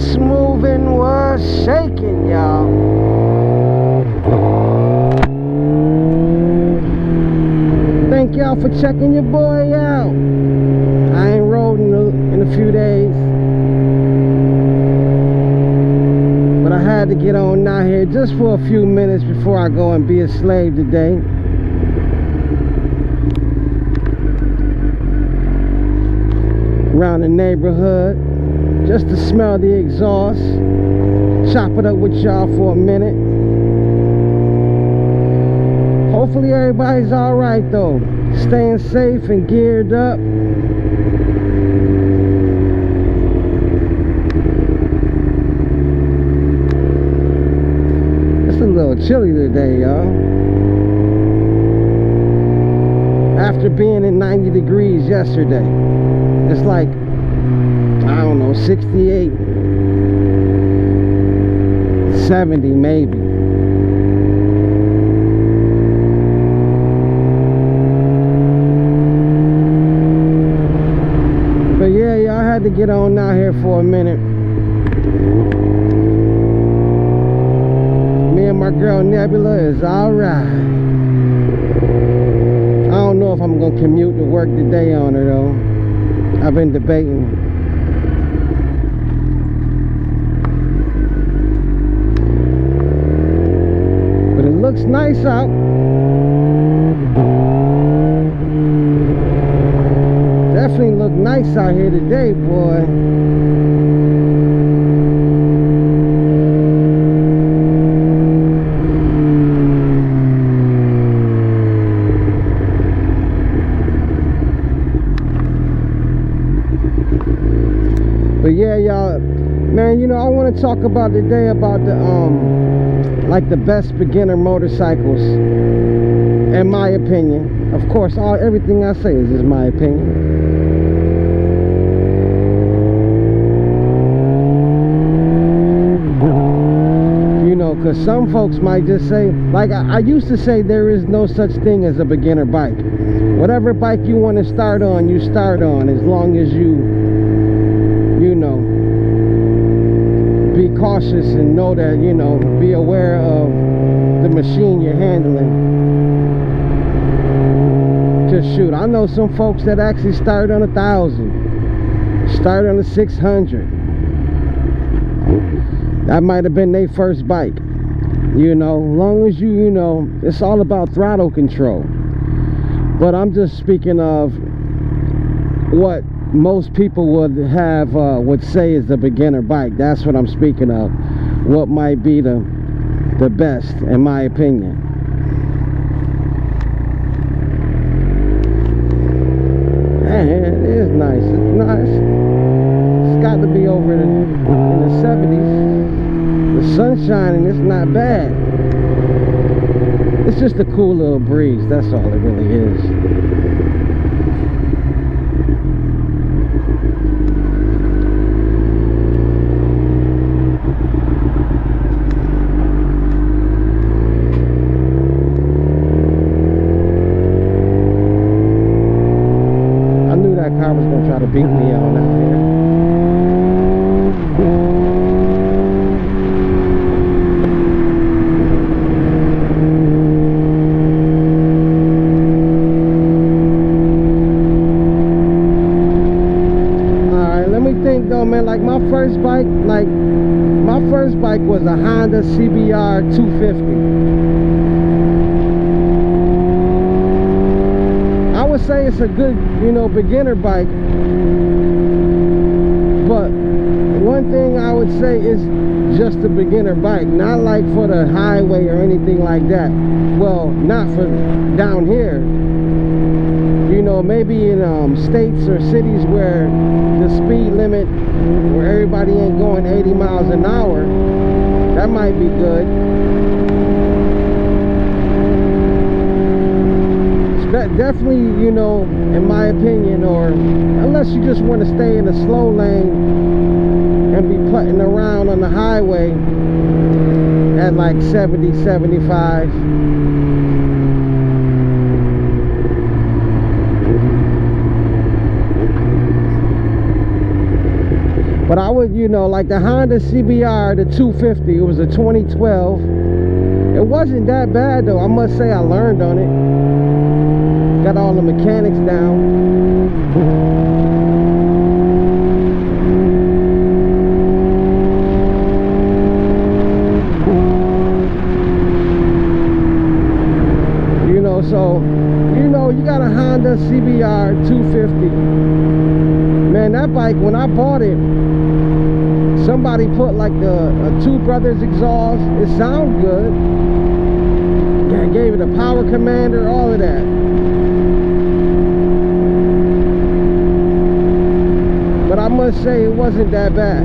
What's moving, what's shaking, y'all? Thank y'all for checking your boy out. I ain't rode in a few days, but I had to get on out here just for a few minutes before I go and be a slave today. Around the neighborhood, just to smell the exhaust, chop it up with y'all for a minute. Hopefully everybody's all right though, staying safe and geared up. It's a little chilly today, y'all. After being in 90 degrees yesterday, it's like, I don't know, 68, 70 maybe. But yeah, y'all, I had to get on out here for a minute. Me and my girl Nebula is alright. I don't know if I'm gonna commute to work today on her though. I've been debating. But it looks nice out. Definitely look nice out here today, boy. But yeah, y'all, man, you know, I want to talk about today about the like the best beginner motorcycles, in my opinion. Of course, everything I say is just my opinion. You know, because some folks might just say, like I used to say, there is no such thing as a beginner bike. Whatever bike you want to start on, you start on, as long as you know, be cautious and know that, you know, be aware of the machine you're handling. Just shoot, I know some folks that actually start on 1,000, start on a 600. That might have been their first bike. You know, long as you know, it's all about throttle control. But I'm just speaking of what most people would say is the beginner bike. That's what I'm speaking of. What might be the best, in my opinion. Man, it is nice. It's nice. It's got to be over in the 70s. The sun's shining. It's not bad. It's just a cool little breeze. That's all it really is. I was gonna try to beat me on out here. Alright, let me think though, man. Like my first bike was a Honda CBR 250. I would say it's a good, you know, beginner bike, but one thing I would say is just a beginner bike, not like for the highway or anything like that. Well, not for down here, you know, maybe in states or cities where the speed limit, where everybody ain't going 80 miles an hour, that might be good. Definitely, you know, in my opinion, or unless you just want to stay in a slow lane and be putting around on the highway at like 70, 75. But I would, you know, like the Honda CBR, the 250, it was a 2012. It wasn't that bad though, I must say. I learned on it. Got all the mechanics down. So, you know, you got a Honda CBR 250. Man, that bike, when I bought it, somebody put like a Two Brothers exhaust. It sounded good. Yeah, gave it a power commander, all of that. But I must say, it wasn't that bad.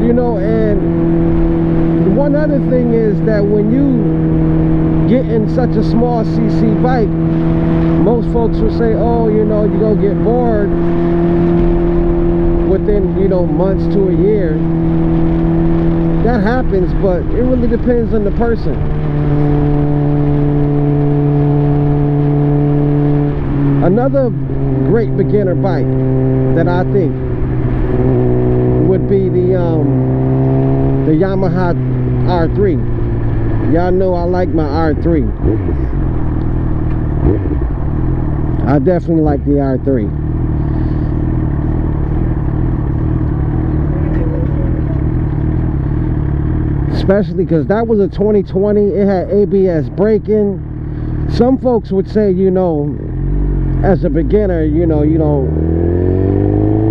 You know, and one other thing is that when you get in such a small cc bike, most folks will say, oh, you know, you gonna get bored within, you know, months to a year. That happens, but it really depends on the person. Another great beginner bike that I think would be the Yamaha R3. Y'all know I like my R3. I definitely like the R3. Especially because that was a 2020. It had ABS braking. Some folks would say, you know, as a beginner, you know, you don't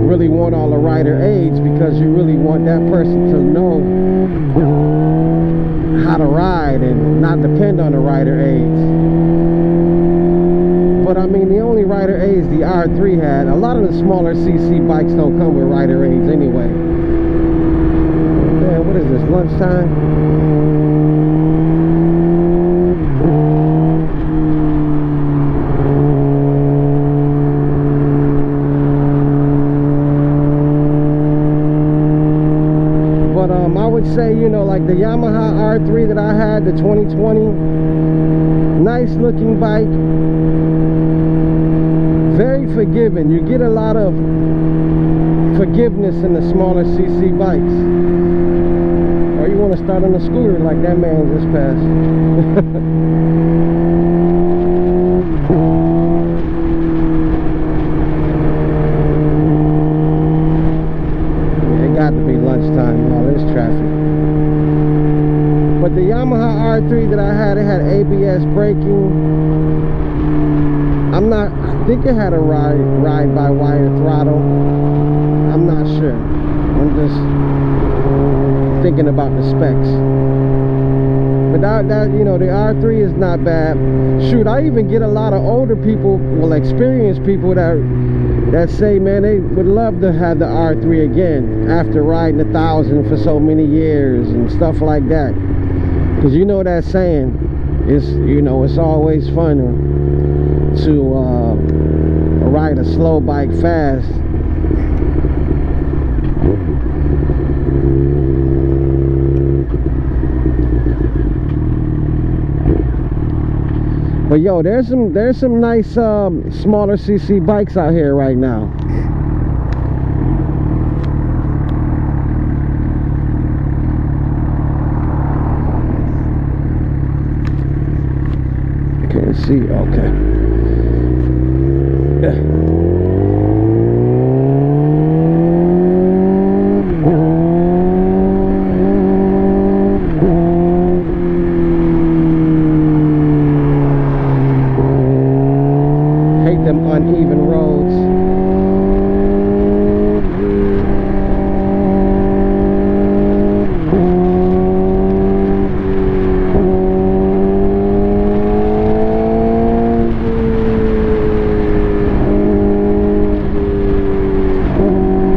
really want all the rider aids because you really want that person to know how to ride and not depend on the rider aids. But I mean, the only rider aids the R3 had, a lot of the smaller cc bikes don't come with rider aids anyway. Man, what is this, lunchtime? I would say, you know, like the Yamaha R3 that I had, the 2020, nice looking bike, very forgiving. You get a lot of forgiveness in the smaller cc bikes. Or you want to start on a scooter like that man just passed. Got to be lunchtime, all this traffic. But the Yamaha R3 that I had, it had ABS braking. I think it had a ride-by-wire throttle. I'm not sure. I'm just thinking about the specs. But that you know, the R3 is not bad. Shoot, I even get a lot of older people, well, experienced people that say, man, they would love to have the R3 again after riding 1,000 for so many years and stuff like that. Because you know that saying, it's, you know, it's always fun to ride a slow bike fast. But yo, there's some nice smaller cc bikes out here right now. Can't see. Okay. Uneven roads.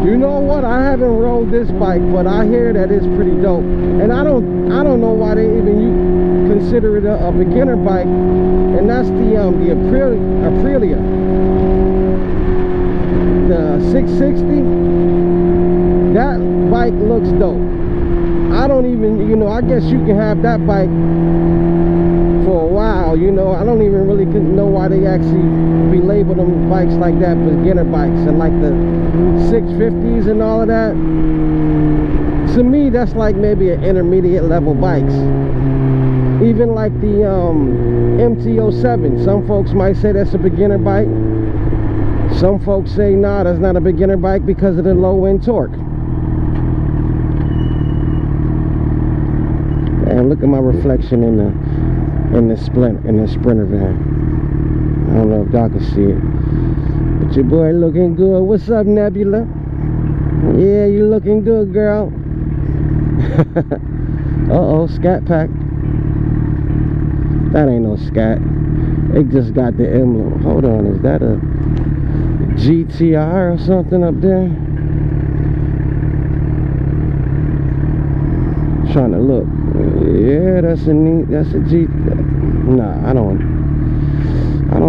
You know what? I haven't rode this bike, but I hear that it's pretty dope. And I don't know why they even consider it a beginner bike. And that's the Aprilia. The 660, that bike looks dope. I don't even, you know, I guess you can have that bike for a while wow, you know, I don't even really know why they actually belabel them bikes like that, beginner bikes, and like the 650s and all of that. To me, that's like maybe an intermediate level bikes. Even like the MT-07, some folks might say that's a beginner bike. Some folks say, nah, that's not a beginner bike because of the low end torque. And look at my reflection in the Sprinter van. I don't know if y'all can see it, but your boy looking good. What's up, Nebula? Yeah, you looking good, girl. Uh-oh, scat pack. That ain't no scat. It just got the emblem. Hold on, is that a GTR or something up there? Trying to look. Yeah, that's a G. Nah, I don't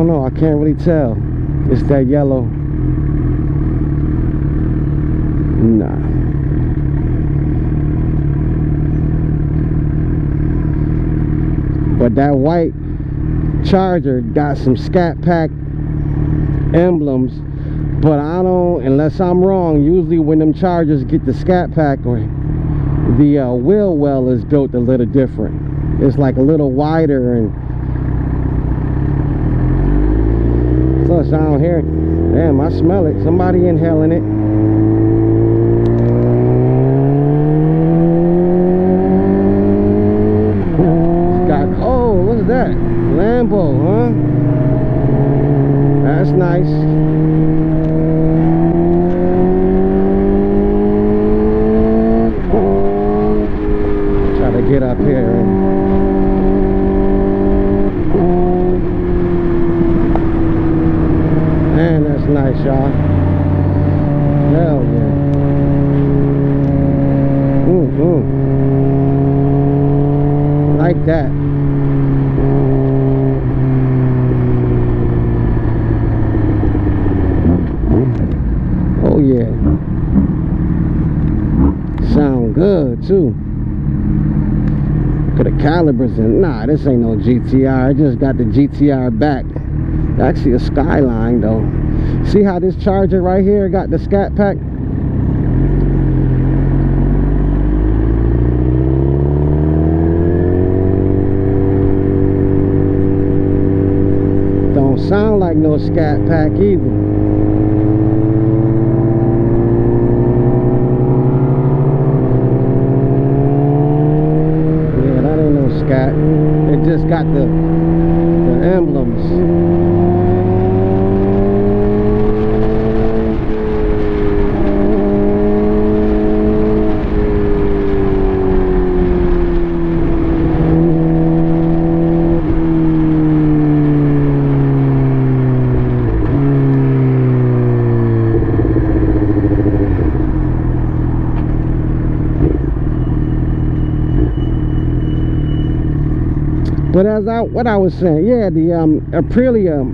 know. I can't really tell. It's that yellow. Nah. But that white Charger got some Scat Pack emblems, but I don't, unless I'm wrong, usually when them Chargers get the Scat Pack, or the wheel well is built a little different. It's like a little wider, and plus I don't hear it. Damn, I smell it. Somebody inhaling it. It's got, oh, what's that? Lambo, huh? That's nice. Try to get up here. Man, that's nice, y'all. Hell yeah. Like that. Oh yeah. Sound good too. Look at the calibers, and nah, this ain't no GTR. I just got the GTR back. Actually a Skyline though. See how this Charger right here got the Scat Pack? Don't sound like no Scat Pack either. Yeah, that ain't no Scat. It just got the emblems. But as what I was saying, yeah, the Aprilia,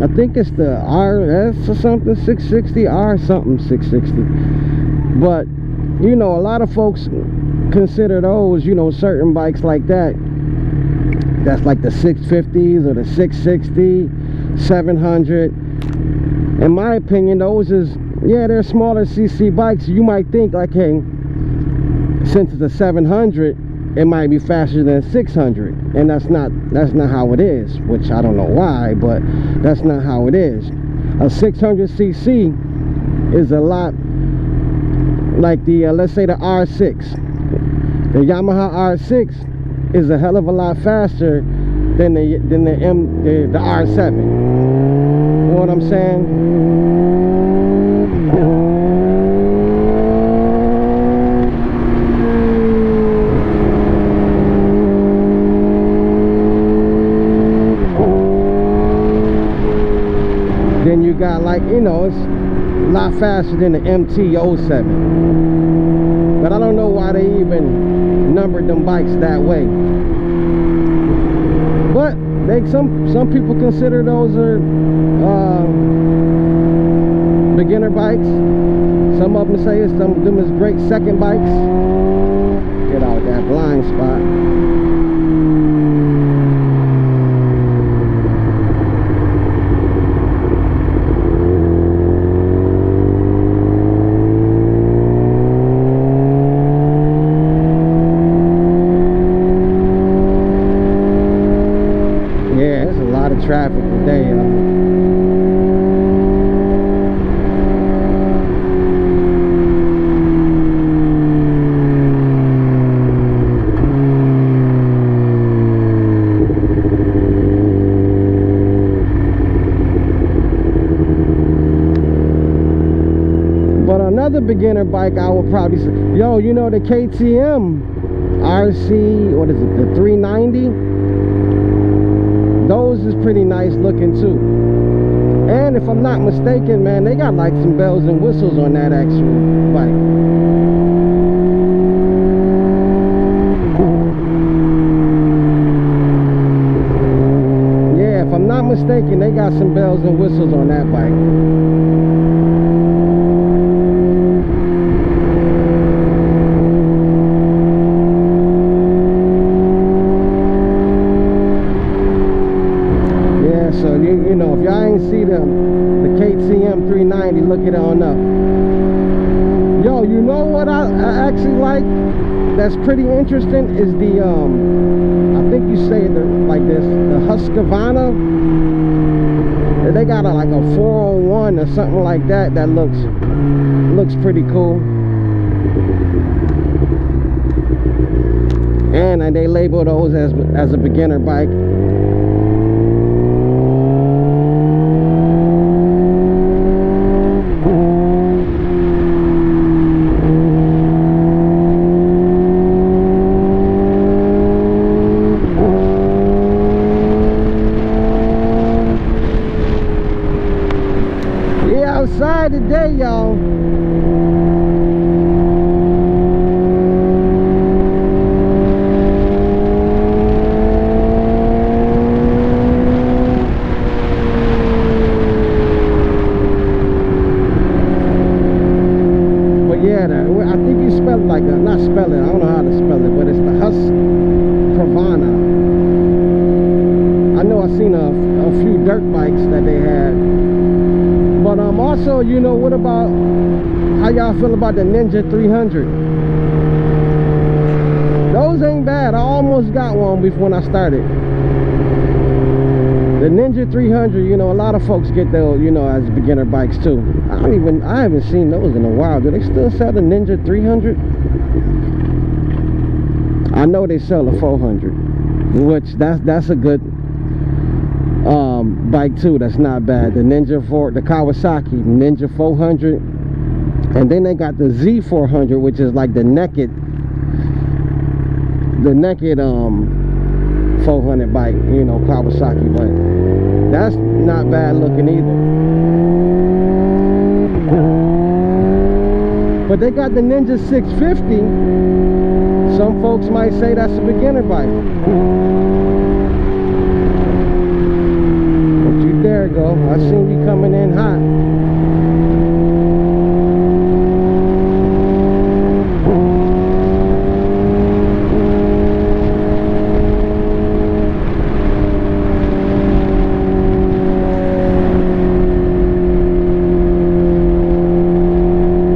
I think it's the RS or something, 660, R something 660. But, you know, a lot of folks consider those, you know, certain bikes like that, that's like the 650s or the 660, 700. In my opinion, those is, yeah, they're smaller CC bikes. You might think like, hey, since it's a 700, it might be faster than 600, and that's not how it is, which I don't know why, but that's not how it is. A 600cc is a lot like the let's say the R6. The Yamaha R6 is a hell of a lot faster than the R7. You know what I'm saying? Then you got, like, you know, it's a lot faster than the MT-07. But I don't know why they even numbered them bikes that way. But some people consider those are beginner bikes. Some of them say some of them is great second bikes. Get out that blind spot. another beginner bike I would probably say, yo, you know, the KTM RC, what is it, the 390? Those is pretty nice looking too. And if I'm not mistaken, man, they got like some bells and whistles on that actual bike. Yeah, if I'm not mistaken, they got some bells and whistles on that bike. So you know, if y'all ain't see the KTM 390, look it on up. Yo, you know what I actually like that's pretty interesting is the I think you say it like this, the Husqvarna. They got like a 401 or something like that that looks pretty cool. And they label those as a beginner bike. Outside today, y'all. But yeah, I think you spell it like not spell it, I don't know how to spell it, but it's the Husqvarna. I know I seen a few dirt bikes that they had. But also, you know, what about, how y'all feel about the Ninja 300? Those ain't bad. I almost got one when I started. The Ninja 300, you know, a lot of folks get those, you know, as beginner bikes too. I haven't seen those in a while. Do they still sell the Ninja 300? I know they sell the 400, which that's a good bike too. That's not bad. The Kawasaki Ninja 400, and then they got the Z400, which is like the naked 400 bike, you know, Kawasaki, but that's not bad looking either. But they got the Ninja 650. Some folks might say that's a beginner bike. There you go. I seen you coming in hot.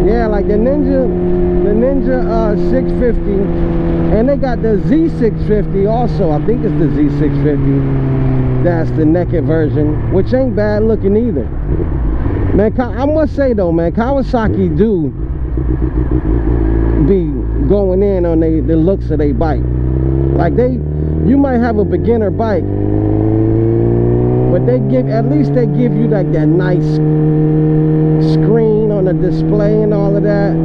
Yeah, like the Ninja 650, and they got the Z650 also. I think it's the Z650. That's the naked version, which ain't bad looking either. Man, I must say though, man, Kawasaki do be going in on the looks of their bike. Like you might have a beginner bike, but at least they give you like that nice screen on the display and all of that.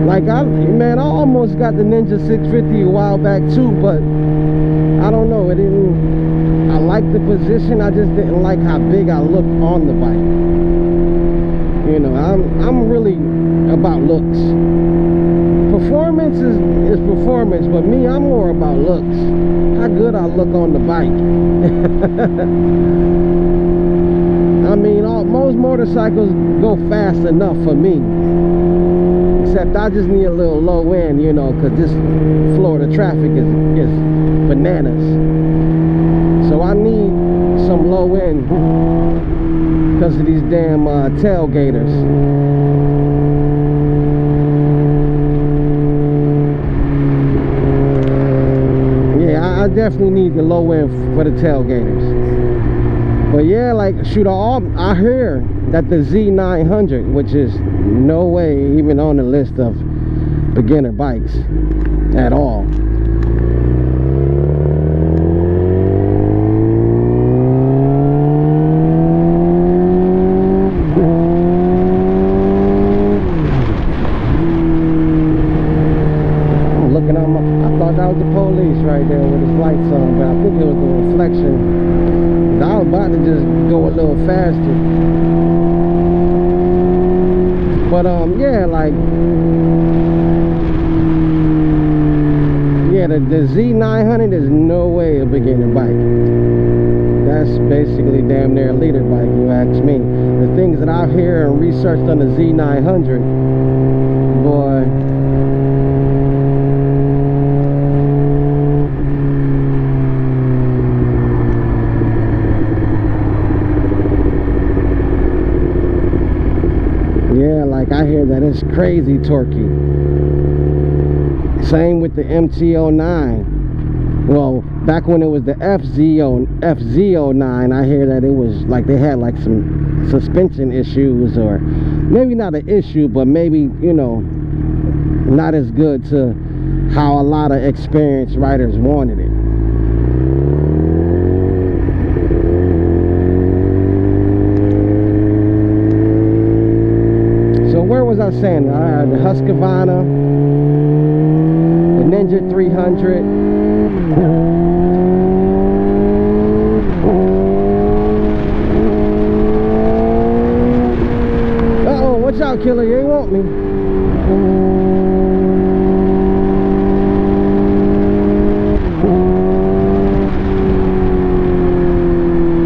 Like I almost got the Ninja 650 a while back too, but I don't know, I liked the position, I just didn't like how big I looked on the bike. You know, I'm really about looks. Performance is performance, but me, I'm more about looks. How good I look on the bike. I mean, most motorcycles go fast enough for me. Except I just need a little low end, you know, because this Florida traffic is bananas. So I need some low end because of these damn tailgaters. Yeah, I definitely need the low end for the tailgaters. But yeah, like, shoot, I hear that the Z900, which is no way even on the list of beginner bikes at all. think it was the reflection. I was about to just go a little faster. But yeah, like, yeah, the Z900 is no way a beginner bike. That's basically damn near a leader bike, you ask me. The things that I've heard and researched on the Z900, boy. Yeah, like I hear that it's crazy torquey. Same with the MT-09. Well, back when it was the FZ-09, I hear that it was like they had like some suspension issues, or maybe not an issue, but maybe, you know, not as good to how a lot of experienced riders wanted it. So where was I saying? The Husqvarna, the Ninja 300. Uh-oh, watch out, killer, you ain't want me.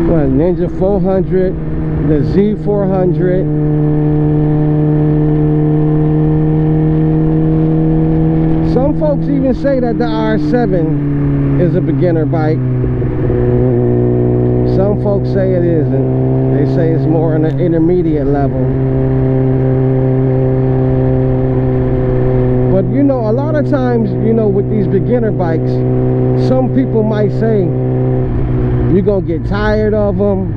Well, Ninja 400, the Z400. Some folks even say that the R7 is a beginner bike. Some folks say it isn't. They say it's more on an intermediate level. But you know, a lot of times, you know, with these beginner bikes, some people might say you're gonna get tired of them.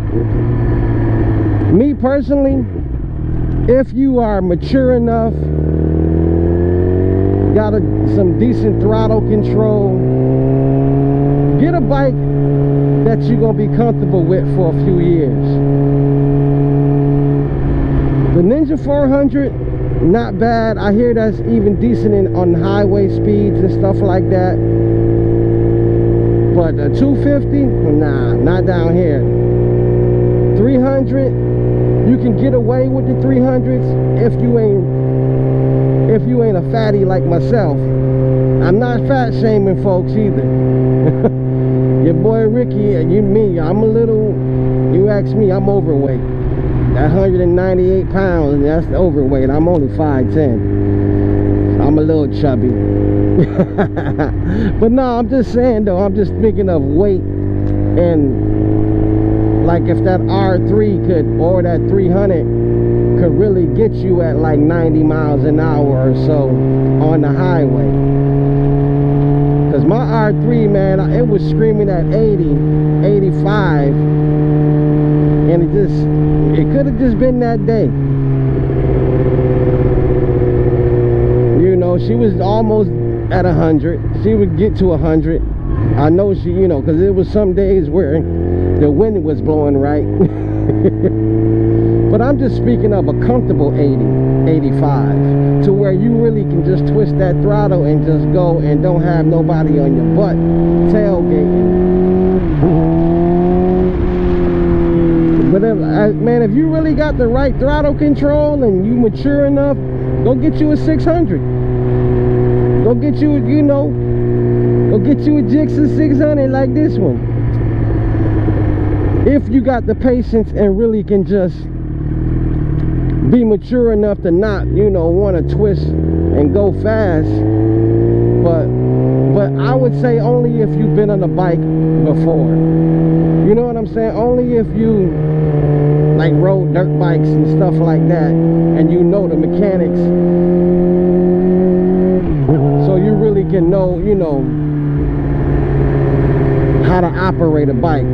Me personally, if you are mature enough, got some decent throttle control, get a bike that you're gonna be comfortable with for a few years. The Ninja 400, not bad. I hear that's even decent on highway speeds and stuff like that. But the 250, nah, not down here. 300, you can get away with the 300s if you ain't a fatty like myself. I'm not fat shaming folks either. Your boy Ricky and me, I'm a little, you ask me, I'm overweight. That 198 pounds, that's the overweight. I'm only 5'10". I'm a little chubby. But no, I'm just saying though, I'm just thinking of weight, and like if that R3 could, or that 300 could really get you at like 90 miles an hour or so on the highway. Because my R3, man, it was screaming at 80, 85, and it could have just been that day. You know, she was almost at 100. She would get to 100. I know she, you know, because it was some days where the wind was blowing right. But I'm just speaking of a comfortable 80, 85, to where you really can just twist that throttle and just go and don't have nobody on your butt tailgating. But man, if you really got the right throttle control and you mature enough, go get you a 600. Go get you, you know, go get you a Gsxr 600 like this one. If you got the patience and really can just be mature enough to not, you know, want to twist and go fast. But I would say only if you've been on a bike before. You know what I'm saying? Only if you like rode dirt bikes and stuff like that, and you know the mechanics, so you really can know, you know, how to operate a bike.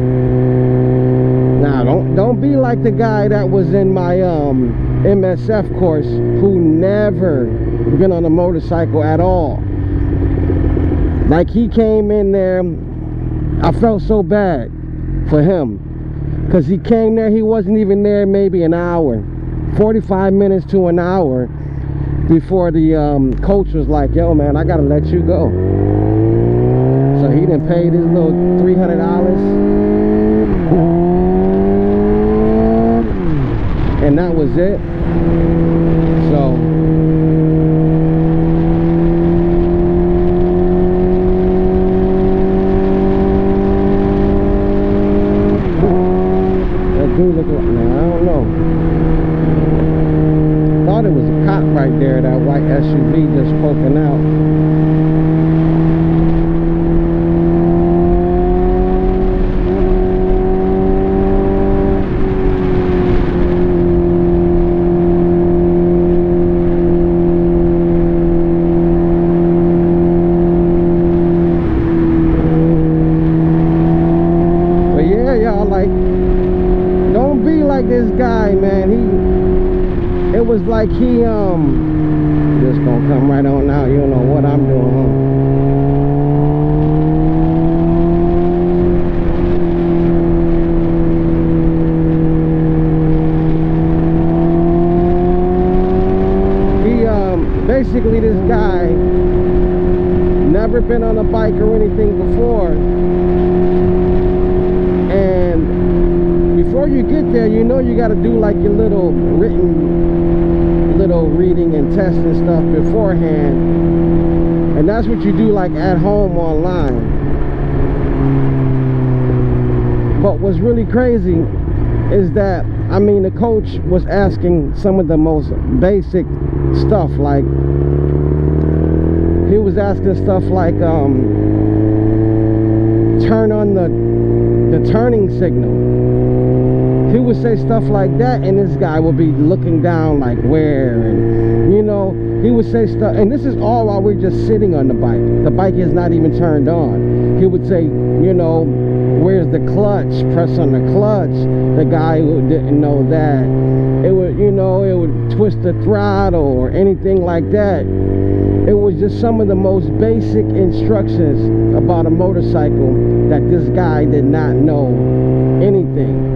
Now don't be like the guy that was in my MSF course who never been on a motorcycle at all. Like, he came in there, I felt so bad for him, because he came there, he wasn't even there maybe an hour, 45 minutes to an hour before the coach was like, yo man, I gotta let you go. So he he done paid his little $300, and that was it. So that dude look like, now I don't know. Thought it was a cop right there, that white SUV just poking out. This guy, man, it was like he just gonna come right on out. You don't know what I'm doing, huh? Basically, this guy never been on a bike or anything before, and before you get there, you know you got to do like your little reading and testing stuff beforehand, and that's what you do like at home online. But what's really crazy is that, I mean, the coach was asking some of the most basic stuff, like he was asking stuff like turn on the turning signal. He would say stuff like that, and this guy would be looking down like, where, and you know, he would say stuff, and this is all while we're just sitting on the bike. The bike is not even turned on. He would say, you know, where's the clutch? Press on the clutch. The guy who didn't know that, it would, you know, it would twist the throttle or anything like that. It was just some of the most basic instructions about a motorcycle that this guy did not know anything.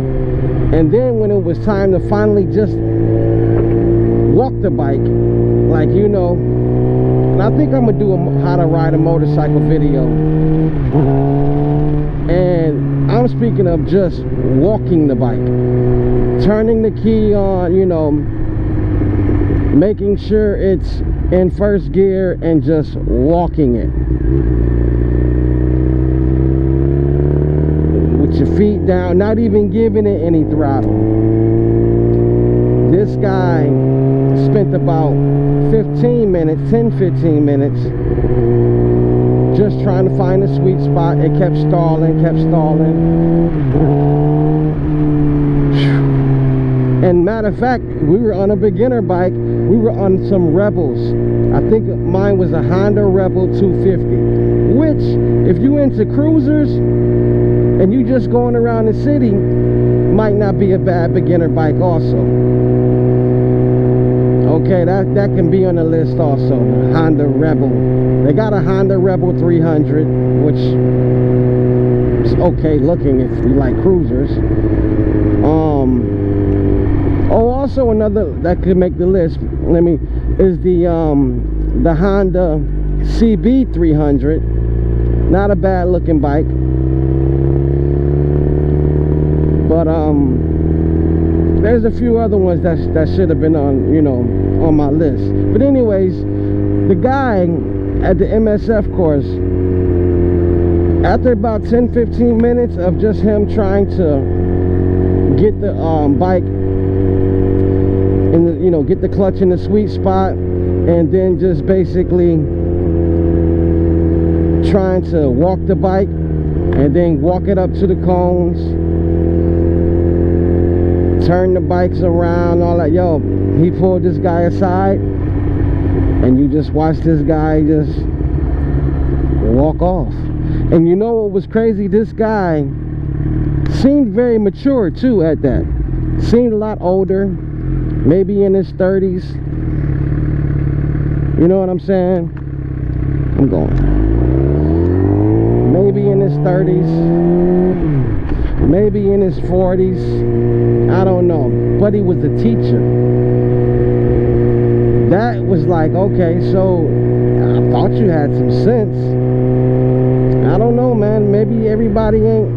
And then when it was time to finally just walk the bike, like, you know, and I think I'm gonna do a how to ride a motorcycle video, and I'm speaking of just walking the bike, turning the key on, you know, making sure it's in first gear and just walking it with your feet down, not even giving it any throttle. This guy spent about 15 minutes just trying to find a sweet spot. It kept stalling. And matter of fact, we were on a beginner bike. We were on some Rebels. I think mine was a Honda Rebel 250, which, if you into cruisers and you just going around the city, might not be a bad beginner bike also. Okay, that can be on the list also. Honda Rebel. They got a Honda Rebel 300, which is okay looking if you like cruisers. Oh, also another that could make the list, is the Honda CB 300. Not a bad looking bike, but there's a few other ones that should have been on, you know, on my list. But anyways, the guy at the MSF course, after about 10-15 minutes of just him trying to get the bike in the, you know, get the clutch in the sweet spot, and then just basically trying to walk the bike and then walk it up to the cones, turn the bikes around, all that. Yo, he pulled this guy aside, and you just watch this guy just walk off. And you know what was crazy? This guy seemed very mature too at that. Seemed a lot older, maybe in his 30s. You know what I'm saying? I'm going. Maybe in his 30s. maybe in his 40s, I don't know, but he was a teacher. That was like, okay, so I thought you had some sense. I don't know, man, maybe everybody ain't.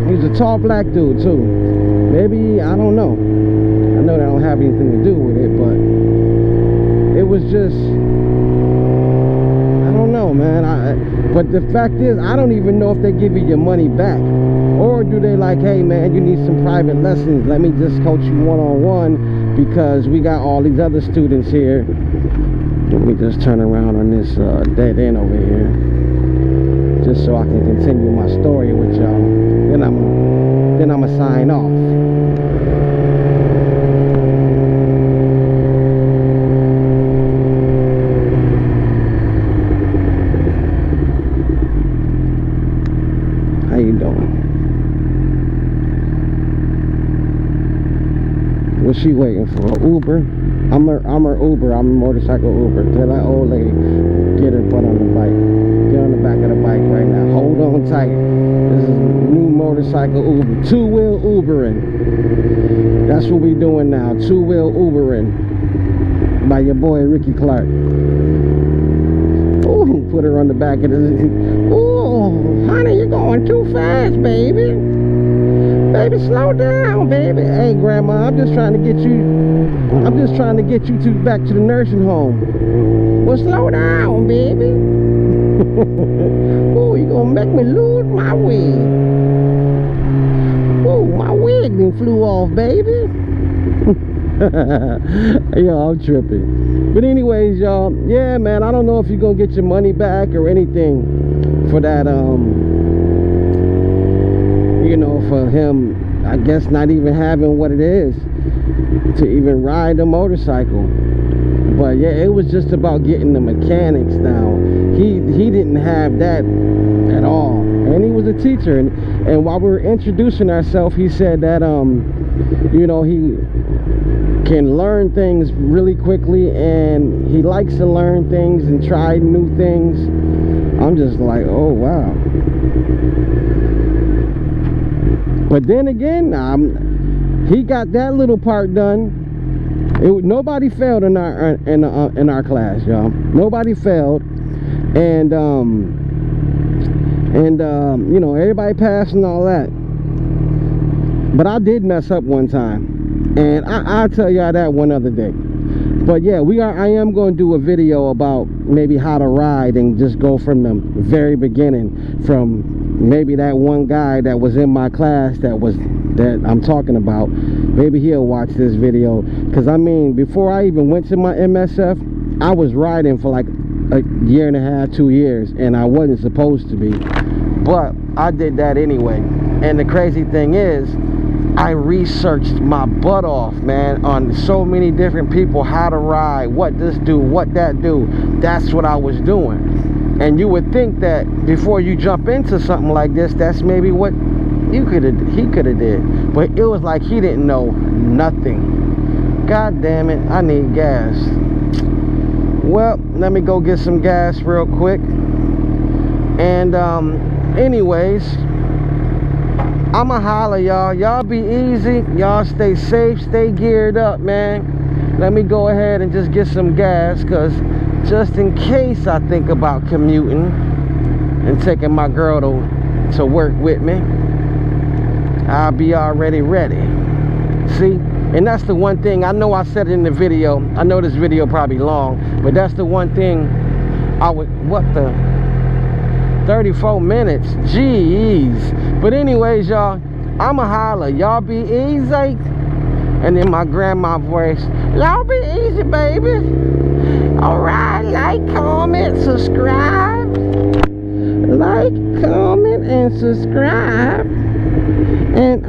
He's a tall black dude too. Maybe, I don't know. I know that don't have anything to do with it, but it was just, I don't know, man. But the fact is, I don't even know if they give you your money back, or do they like, hey man, you need some private lessons, let me just coach you one-on-one because we got all these other students here. Let me just turn around on this dead end over here, just so I can continue my story with y'all. Then I'm gonna sign off. How you doing? What's she waiting for? Uber? I'm her Uber. I'm a motorcycle Uber. Tell that old lady, get her butt on the bike. Get on the back of the bike right now. Hold on tight. This is new motorcycle Uber. Two-wheel Ubering. That's what we doing now. Two-wheel Ubering. By your boy Ricky Clark. Ooh, put her on the back of the... Ooh, honey, you're going too fast, baby. Baby, slow down, baby. Hey, grandma, I'm just trying to get you back to the nursing home. Well, slow down, baby. Ooh, you gonna make me lose my wig. Ooh, my wig done flew off, baby. Yo, I'm tripping. But anyways, y'all, yeah, man, I don't know if you're gonna get your money back or anything for that, you know, for him, I guess, not even having what it is to even ride a motorcycle. But yeah, it was just about getting the mechanics down. He didn't have that at all, and he was a teacher. And while we were introducing ourselves, he said that you know, he can learn things really quickly, and he likes to learn things and try new things. I'm just like, oh wow. But then again, he got that little part done. Nobody failed in our class, y'all. Nobody failed, and you know, everybody passed and all that. But I did mess up one time, and I'll tell y'all that one other day. But yeah, I am going to do a video about maybe how to ride, and just go from the very beginning, from maybe that one guy that was in my class that I'm talking about. Maybe he'll watch this video, because I mean, before I even went to my MSF, I was riding for like a year and a half, 2 years, and I wasn't supposed to be, but I did that anyway. And the crazy thing is, I researched my butt off, man, on so many different people, how to ride, what this do, what that do. That's what I was doing. And you would think that before you jump into something like this, that's maybe what he could have did. But it was like he didn't know nothing. God damn it, I need gas. Well, let me go get some gas real quick. And anyways, I'ma holler, y'all. Y'all be easy. Y'all stay safe, stay geared up, man. Let me go ahead and just get some gas, because just in case I think about commuting and taking my girl to work with me, I'll be already ready. See? And that's the one thing, I know I said it in the video, I know this video probably long, but that's the one thing I would, what the, 34 minutes, jeez. But anyways, y'all, I'ma holler, y'all be easy. And in my grandma voice, y'all be easy, baby. Alright, like, comment, subscribe. Like, comment, and subscribe. And,